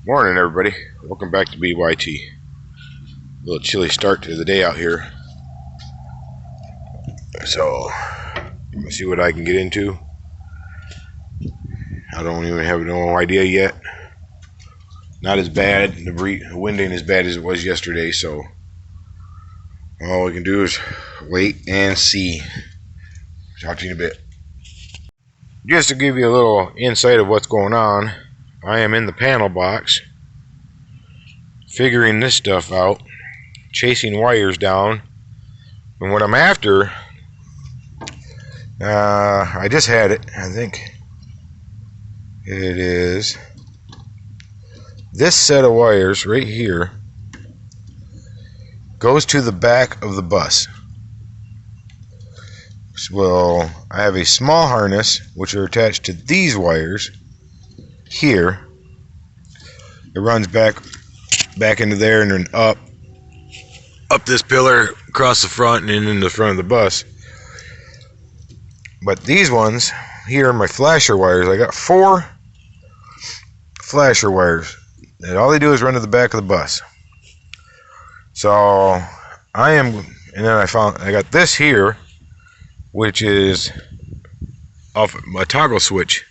Morning, everybody. Welcome back to BYT. A little chilly start to the day out here. So, let's see what I can get into. I don't even have no idea yet. Not as bad. The wind ain't as bad as it was yesterday, so all we can do is wait and see. Talk to you in a bit. Just to give you a little insight of what's going on, I am in the panel box figuring this stuff out, chasing wires down, and what I'm after, I just had it, I think it is this set of wires right here goes to the back of the bus. Well, I have a small harness which are attached to these wires here. It runs back into there and then up this pillar, across the front, and in the front of the bus. But these ones here are my flasher wires. I got 4 flasher wires, and all they do is run to the back of the bus. So and then I got this here, which is off my toggle switch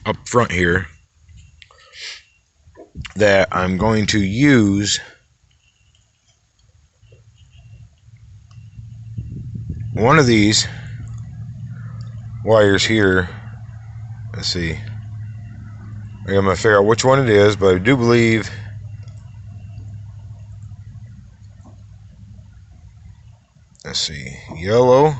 up front here, that I'm going to use one of these wires here. Let's see, I'm going to figure out which one it is, but I do believe let's see, yellow,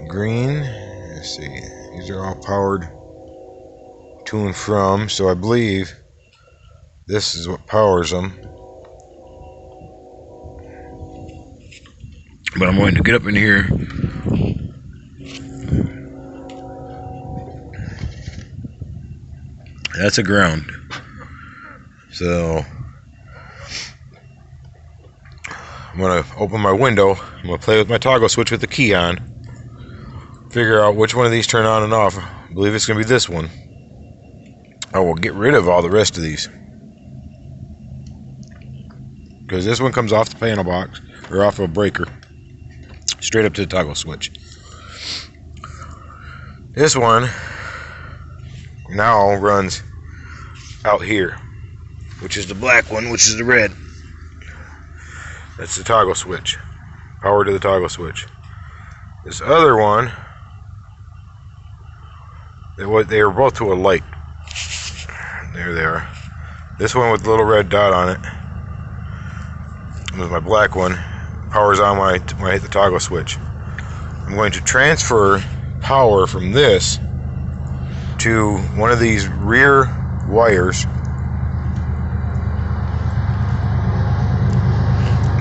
green. Let's see, these are all powered to and from, so I believe this is what powers them. But I'm going to get up in here that's a ground, so I'm going to open my window. I'm going to play with my toggle switch with the key on, figure out which one of these turn on and off. I believe it's going to be this one. I will get rid of all the rest of these, because this one comes off the panel box, or off a breaker, straight up to the toggle switch. This one now runs out here, which is the black one, which is the red. That's the toggle switch, power to the toggle switch. This other one, they are both to a light. There they are. This one with the little red dot on it was my black one. Powers on when I hit the toggle switch. I'm going to transfer power from this to one of these rear wires.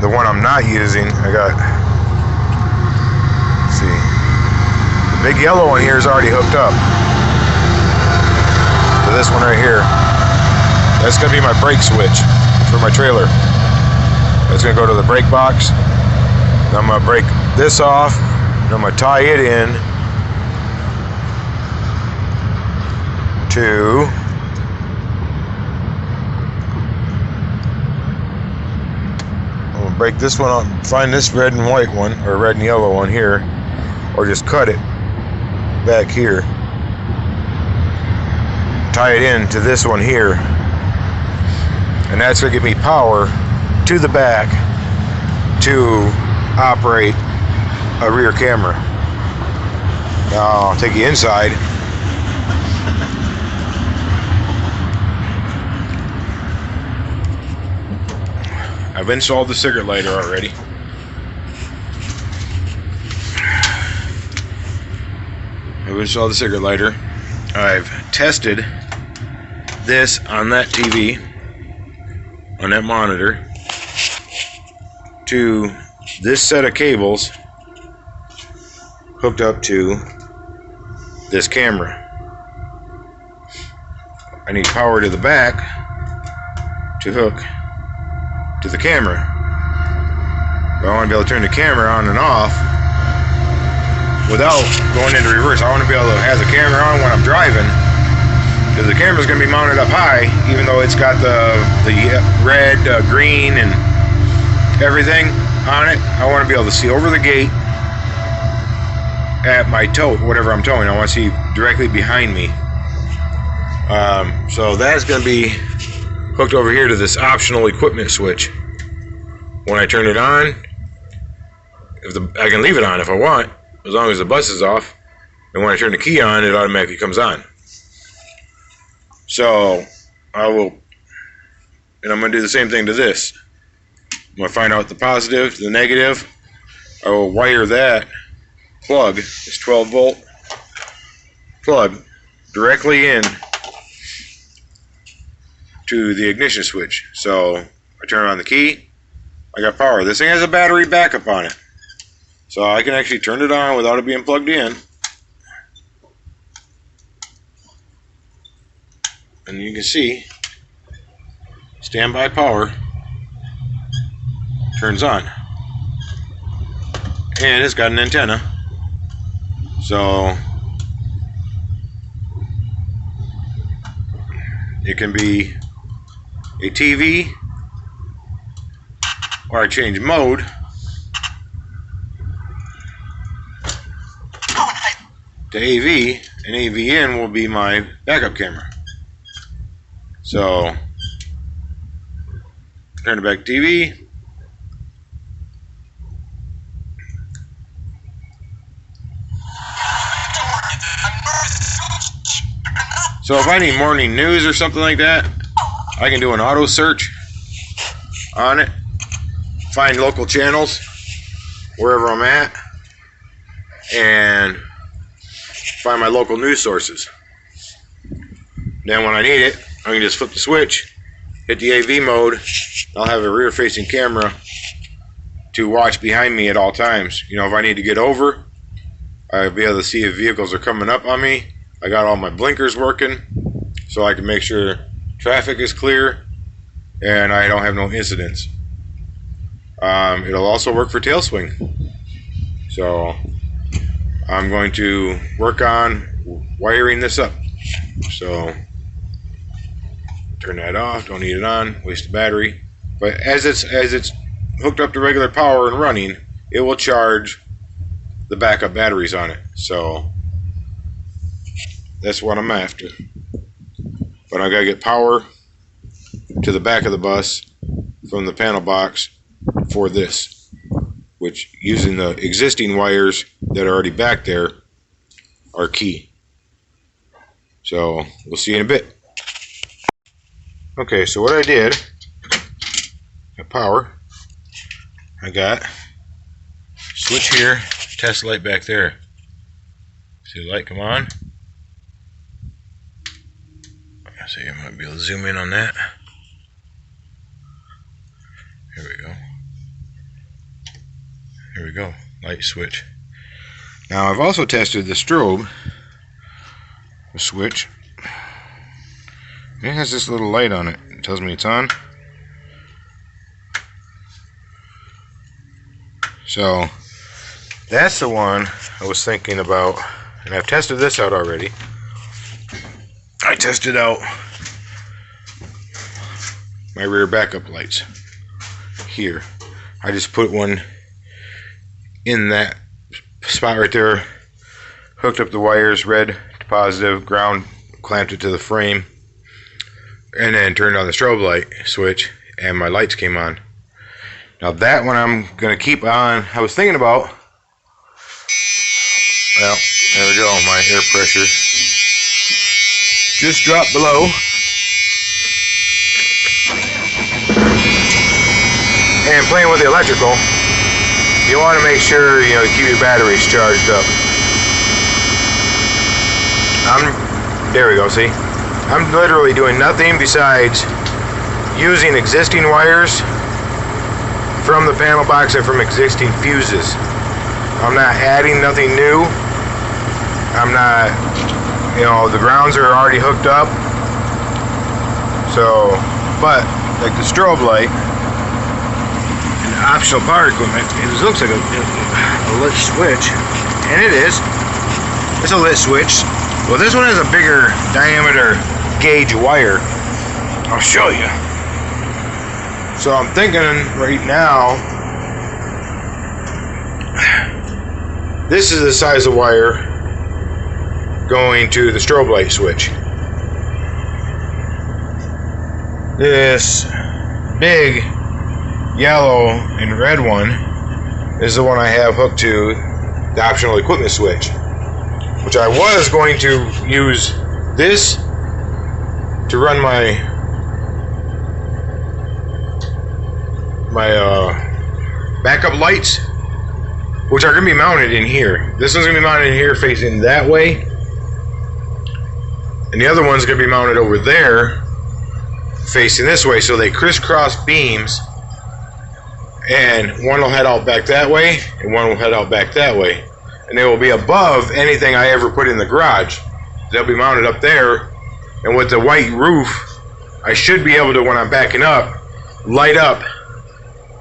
The one I'm not using, I got, let's see, the big yellow one here is already hooked up to this one right here. That's going to be my brake switch for my trailer. That's going to go to the brake box. Then I'm going to break this off, and I'm going to tie it in to I'm going to break this one off, find this red and white one, or red and yellow one here, or just cut it back here, tie it in to this one here, and that's going to give me power to the back to operate a rear camera. Now I'll take you inside. I've installed the cigarette lighter already. I've tested this on that TV, on that monitor, to this set of cables hooked up to this camera. I need power to the back to hook to the camera. But I want to be able to turn the camera on and off without going into reverse. I want to be able to have the camera on when I'm driving, because the camera's going to be mounted up high, even though it's got the red, green, and everything on it. I want to be able to see over the gate at my tow, whatever I'm towing. I want to see directly behind me. So that's going to be hooked over here to this optional equipment switch. When I turn it on, I can leave it on if I want, as long as the bus is off. And when I turn the key on, it automatically comes on. So I will, and I'm going to do the same thing to this. I'm going to find out the positive, the negative. I will wire that plug, this 12 volt plug, directly in to the ignition switch. So I turn on the key, I got power. This thing has a battery backup on it, so I can actually turn it on without it being plugged in. And you can see standby power turns on, and it's got an antenna, so it can be a TV, or I change mode to AV, and AVN will be my backup camera. So turn it back to TV. So if I need morning news or something like that, I can do an auto search on it, find local channels wherever I'm at, and find my local news sources. Then when I need it, I can just flip the switch, hit the AV mode. I'll have a rear-facing camera to watch behind me at all times. You know, if I need to get over, I'll be able to see if vehicles are coming up on me. I got all my blinkers working, so I can make sure traffic is clear and I don't have no incidents. It'll also work for tail swing. So I'm going to work on wiring this up. So turn that off, don't need it on, waste the battery. But as it's hooked up to regular power and running, it will charge the backup batteries on it. So that's what I'm after. But I gotta get power to the back of the bus from the panel box for this, which, using the existing wires that are already back there, are key. So we'll see in a bit. Okay, so what I did, got power, I got switch here, test light back there. See the light come on? So you might be able to zoom in on that. Here we go. Here we go. Light switch. Now I've also tested the strobe, the switch. It has this little light on it. It tells me it's on. So that's the one I was thinking about, and I've tested this out already. I tested out my rear backup lights here. I just put one in that spot right there, hooked up the wires, red to positive, ground, clamped it to the frame, and then turned on the strobe light switch, and my lights came on. Now that one I'm going to keep on. I was thinking about, well, there we go, my air pressure just dropped below. And playing with the electrical, you want to make sure, you know, you keep your batteries charged up. There we go, see? I'm literally doing nothing besides using existing wires from the panel box and from existing fuses. I'm not adding nothing new. I'm not, you know, the grounds are already hooked up. So, but like the strobe light and optional power equipment, it looks like a lit switch. and it is. It's a lit switch. Well, this one has a bigger diameter gauge wire. I'll show you. So I'm thinking right now, this is the size of wire going to the strobe light switch. This big yellow and red one is the one I have hooked to the optional equipment switch, which I was going to use this to run my backup lights, which are going to be mounted in here. This one's going to be mounted in here facing that way, and the other one's going to be mounted over there facing this way, so they crisscross beams, and one will head out back that way and one will head out back that way, and they will be above anything I ever put in the garage. They'll be mounted up there, and with the white roof I should be able to, when I'm backing up, light up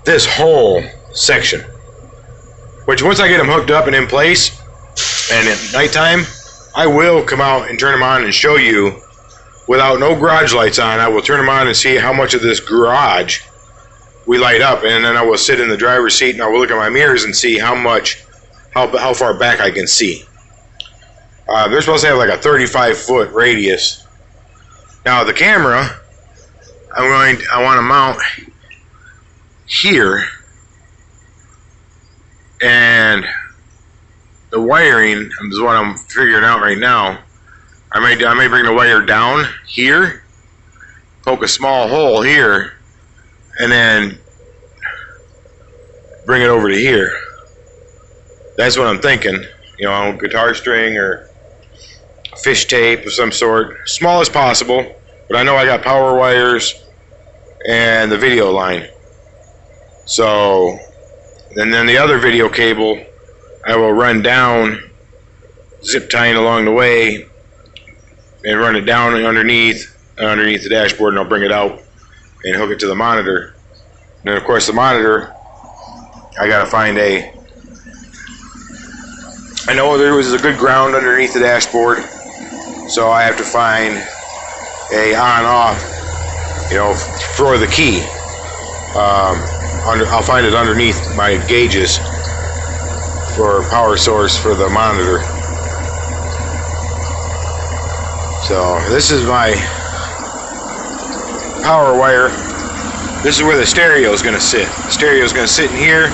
this whole section, which once I get them hooked up and in place, and at nighttime I will come out and turn them on and show you without no garage lights on. I will turn them on and see how much of this garage we light up, and then I will sit in the driver's seat and I will look at my mirrors and see how far back I can see. They're supposed to have like a 35-foot radius. Now the camera, I want to mount here, and the wiring is what I'm figuring out right now. I may bring the wire down here, poke a small hole here, and then bring it over to here. That's what I'm thinking. You know, guitar string or fish tape of some sort, small as possible. But I know I got power wires and the video line. So, and then the other video cable I will run down, zip tying along the way, and run it down underneath the dashboard, and I'll bring it out and hook it to the monitor. And then of course the monitor, I gotta find I know there was a good ground underneath the dashboard, so I have to find a on-off, you know, for the key. I'll find it underneath my gauges for power source for the monitor. So this is my power wire. This is where the stereo is going to sit. The stereo is going to sit in here.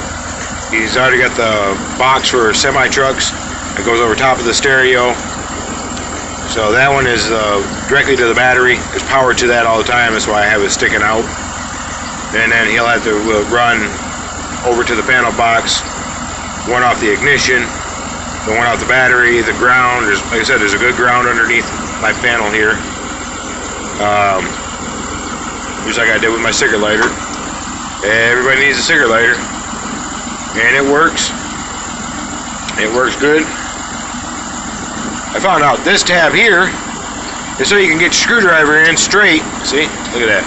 He's already got the box for semi-trucks that goes over top of the stereo. So that one is directly to the battery. There's power to that all the time. That's why I have it sticking out. And then he'll have to run over to the panel box, one off the ignition, the one off the battery, the ground. Like I said, there's a good ground underneath my panel here. Just like I did with my cigarette lighter. Everybody needs a cigarette lighter. And it works. It works good. I found out this tab here is so you can get your screwdriver in straight. See? Look at that.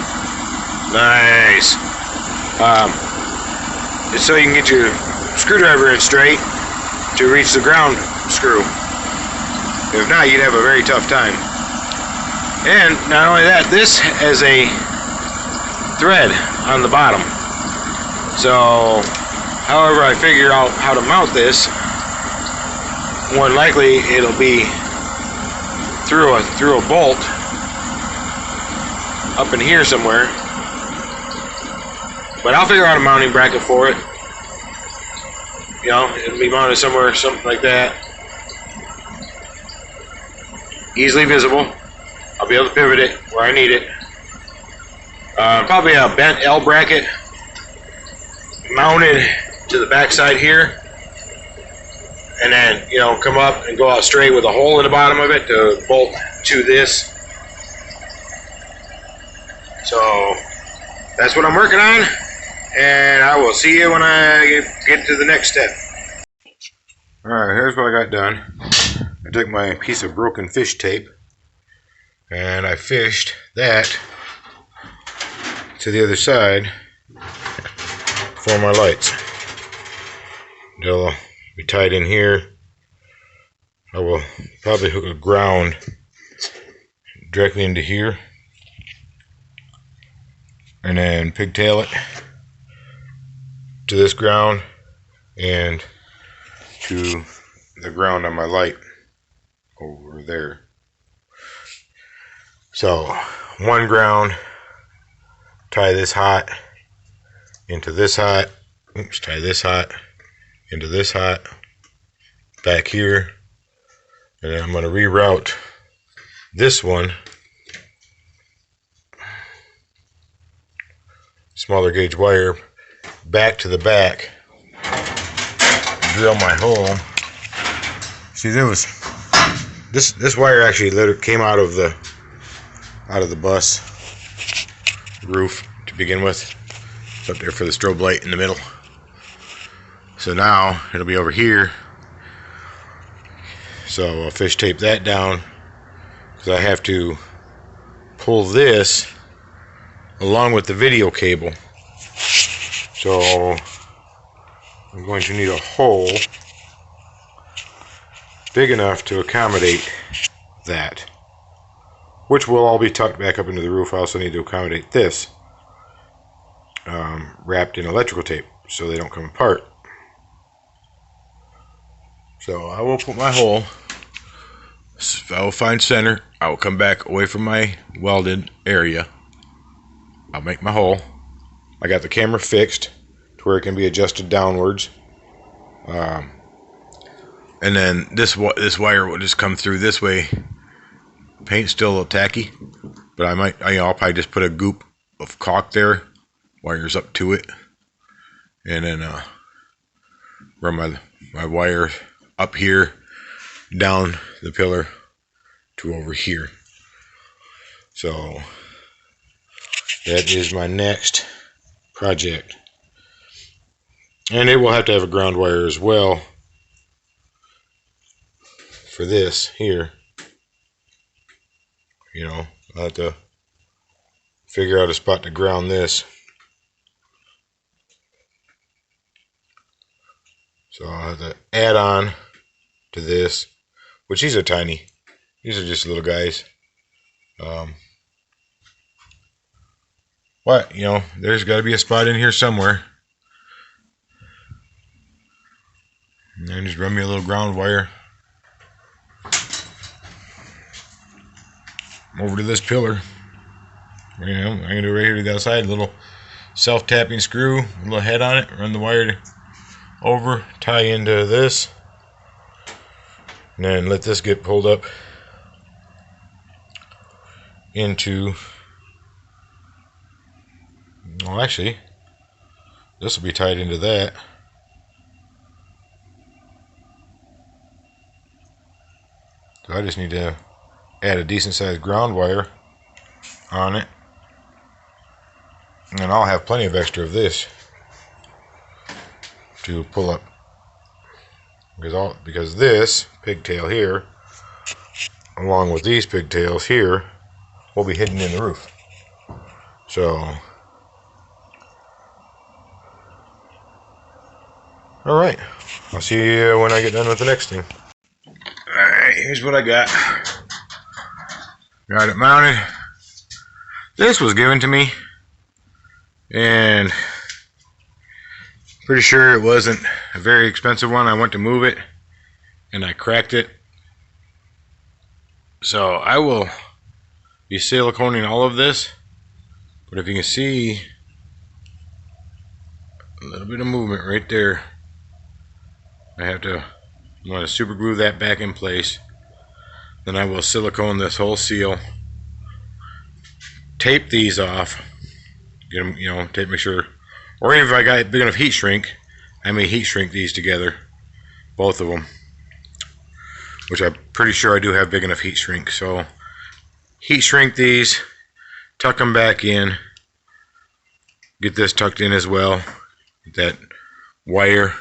Nice. It's so you can get your screwdriver in straight to reach the ground screw. If not, you'd have a very tough time. And not only that, this has a thread on the bottom. So, however I figure out how to mount this, more than likely it'll be through a bolt up in here somewhere. But I'll figure out a mounting bracket for it. You know, it'll be mounted somewhere, something like that. Easily visible. I'll be able to pivot it where I need it. Probably a bent L bracket mounted to the back side here. And then, you know, come up and go out straight with a hole in the bottom of it to bolt to this. So, that's what I'm working on. And I will see you when I get to the next step. Alright, here's what I got done. I took my piece of broken fish tape and I fished that to the other side for my lights. They'll be tied in here I will probably hook a ground directly into here and then pigtail it to this ground and to the ground on my light over there. So one ground, tie this hot into this hot, tie this hot into this hot back here, and then I'm going to reroute this one, smaller gauge wire, back to the back, drill my hole. See, there was this wire actually came out of the bus roof to begin with. It's up there for the strobe light in the middle. So now it'll be over here. So I'll fish tape that down because I have to pull this along with the video cable. So I'm going to need a hole big enough to accommodate that, which will all be tucked back up into the roof. I also need to accommodate this, wrapped in electrical tape so they don't come apart. So I will put my hole, I will find center, I will come back away from my welded area, I'll make my hole. I got the camera fixed to where it can be adjusted downwards, and then this wire will just come through this way. Paint's still a little tacky, but I'll probably just put a goop of caulk there, wires up to it, and then run my wire up here, down the pillar to over here. So that is my next project, and it will have to have a ground wire as well for this here. You know, I'll have to figure out a spot to ground this. So I'll have to add on to this, which these are tiny. These are just little guys. But, you know, there's got to be a spot in here somewhere. And then just run me a little ground wire over to this pillar. You know, I'm going to do right here to the outside, a little self-tapping screw, a little head on it, run the wire over, tie into this, and then let this get pulled up into, well, actually, this will be tied into that. So I just need to add a decent sized ground wire on it, and I'll have plenty of extra of this to pull up, because this pigtail here along with these pigtails here will be hidden in the roof. So alright, I'll see you when I get done with the next thing. Alright, here's what I got. Got it mounted. This was given to me, and pretty sure it wasn't a very expensive one. I went to move it and I cracked it. So I will be siliconing all of this, but if you can see a little bit of movement right there, I'm going to super glue that back in place. Then I will silicone this whole seal, tape these off, get them, you know, make sure, or even if I got big enough heat shrink, I may heat shrink these together, both of them, which I'm pretty sure I do have big enough heat shrink. So heat shrink these, tuck them back in, get this tucked in as well, get that wire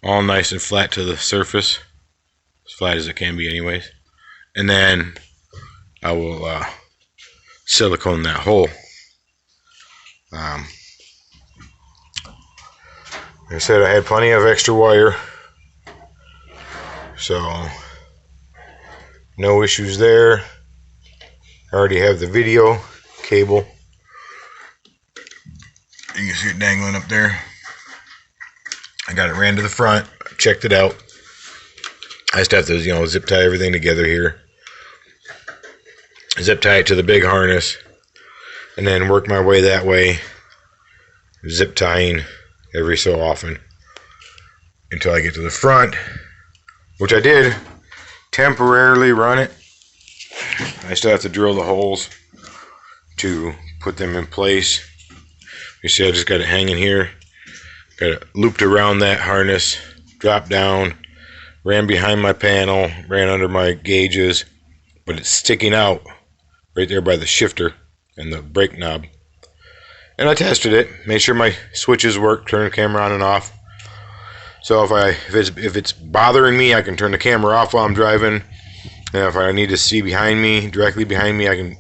all nice and flat to the surface, as flat as it can be anyways, and then I will silicone that hole. Like I said, I had plenty of extra wire, so No issues there. I already have the video cable. You can see it dangling up there. I got it ran to the front, checked it out. I just have to, zip tie everything together here. Zip tie it to the big harness, and then work my way that way, zip tying every so often until I get to the front, which I did temporarily run it. I still have to drill the holes to put them in place. You see I just got it hanging here. Got it looped around that harness, dropped down, ran behind my panel, ran under my gauges, but it's sticking out right there by the shifter and the brake knob. And I tested it, made sure my switches work, turn the camera on and off. So if it's bothering me, I can turn the camera off while I'm driving. And if I need to see behind me, directly behind me, I can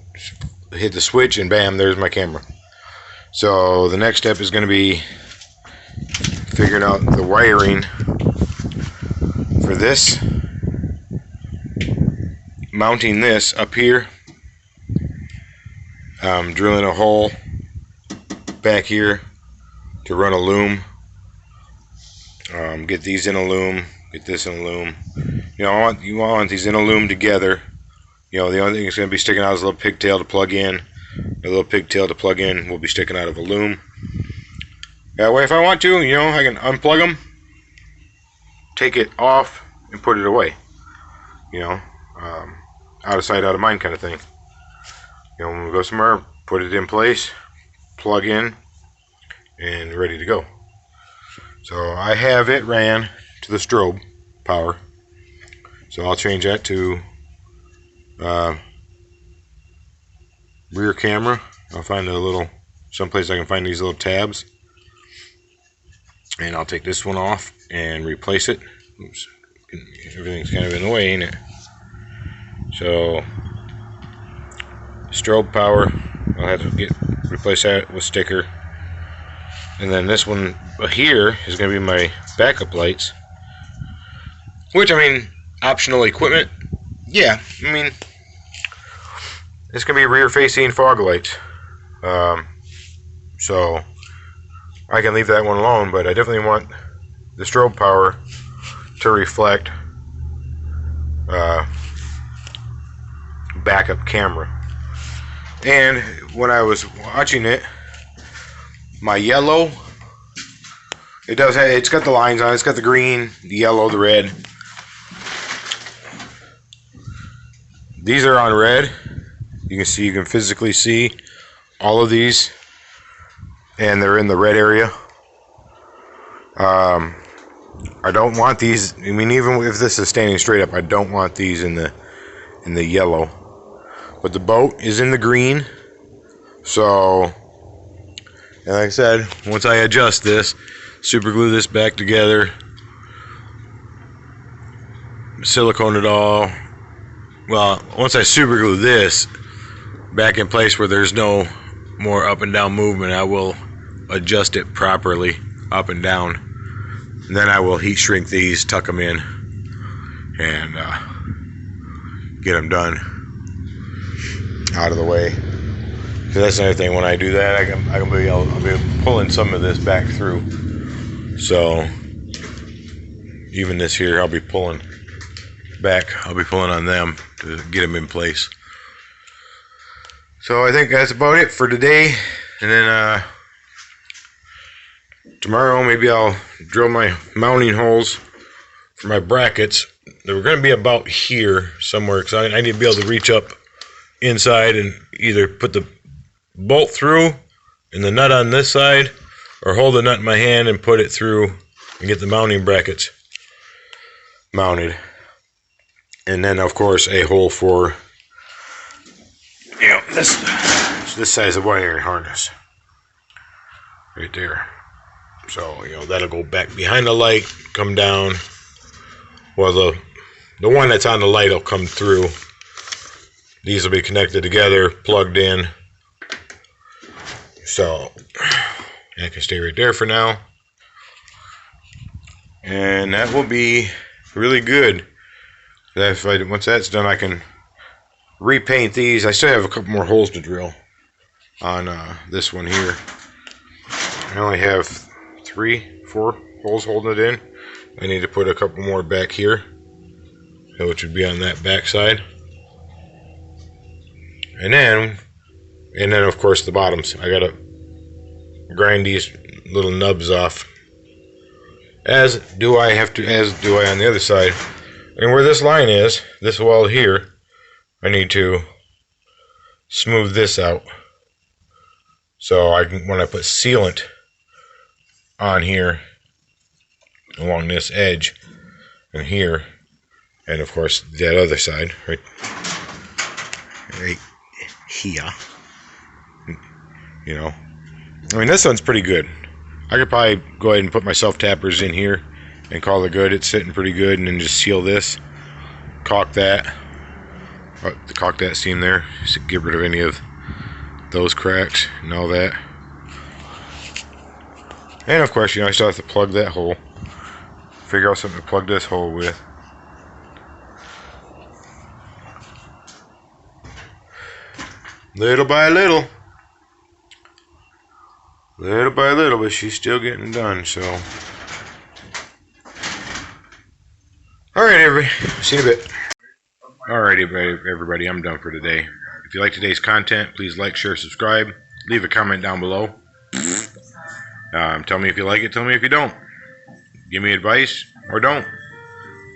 hit the switch and bam, there's my camera. So the next step is going to be figuring out the wiring for this, mounting this up here, drilling a hole back here to run a loom, get these in a loom, get this in a loom. You want these in a loom together. The only thing that's going to be sticking out is a little pigtail to plug in. A little pigtail to plug in will be sticking out of a loom. That way, if I want to, I can unplug them, take it off, and put it away. Out of sight, out of mind kind of thing. When we go somewhere, put it in place, plug in, and ready to go. So I have it ran to the strobe power. So I'll change that to rear camera. I'll find someplace I can find these little tabs. And I'll take this one off and replace it. Oops. Everything's kind of in the way, ain't it? So, strobe power, I'll have to replace that with sticker. And then this one here is going to be my backup lights. Which, optional equipment. Yeah, it's going to be rear facing fog lights. So, I can leave that one alone, but I definitely want the strobe power to reflect backup camera. And when I was watching it, my yellow, it's got the lines on it. It's got the green, the yellow, the red. These are on red. You can physically see all of these, and they're in the red area. I don't want these. Even if this is standing straight up, I don't want these in the yellow. But the boat is in the green. So, and like I said, once I adjust this, super glue this back together, silicone it all. Well, once I super glue this back in place where there's no more up and down movement, I will adjust it properly up and down. And then I will heat shrink these, tuck them in, and get them done out of the way. So that's another thing. When I do that, I'll be pulling some of this back through. So even this here, I'll be pulling back. I'll be pulling on them to get them in place. So I think that's about it for today. And then tomorrow maybe I'll drill my mounting holes for my brackets. They were going to be about here somewhere, because I need to be able to reach up inside and either put the bolt through and the nut on this side, or hold the nut in my hand and put it through and get the mounting brackets mounted. And then of course a hole for this size of wiring harness right there. So that'll go back behind the light, come down. Well, the one that's on the light will come through. These will be connected together, plugged in. So that can stay right there for now. And that will be really good. Once that's done, I can repaint these. I still have a couple more holes to drill on this one here. I only have 3, 4 holes holding it in. I need to put a couple more back here, which would be on that back side. And then of course the bottoms. I gotta grind these little nubs off. As do I on the other side. And where this line is, this wall here, I need to smooth this out. So when I put sealant on here, along this edge, and here, and of course that other side, right here. You know, I mean, this one's pretty good. I could probably go ahead and put my self-tappers in here and call it good. It's sitting pretty good, and then just seal this, caulk that seam there, just to get rid of any of those cracks and all that. And of course, you know, I still have to plug that hole. Figure out something to plug this hole with. Little by little, but she's still getting done. So, all right, everybody. See you in a bit. All right, everybody. I'm done for today. If you like today's content, please like, share, subscribe. Leave a comment down below. Tell me if you like it. Tell me if you don't. Give me advice or don't.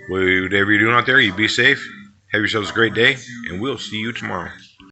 Whatever you're doing out there, you be safe. Have yourselves a great day, and we'll see you tomorrow.